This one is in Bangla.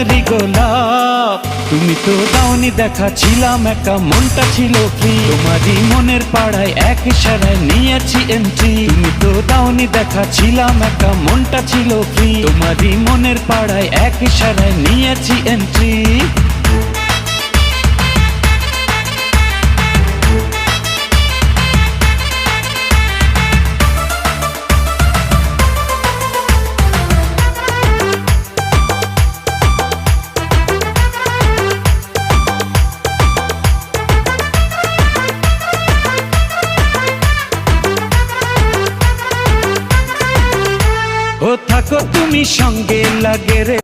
মনেরই গোলাপ। তুমি তো দাওনি দেখা, ছিলাম একা, মনটা ছিল ফ্রি। তোমারই মনের পাড়ায় এক ইশারায় নিয়েছি এন্ট্রি। তুমি তো দাওনি দেখা, ছিলাম একা, মনটা ছিল ফ্রি। তোমারই মনের পাড়ায় এক ইশারায় নিয়েছি এন্ট্রি। ও থাকো তুমি সঙ্গে লাগে রে।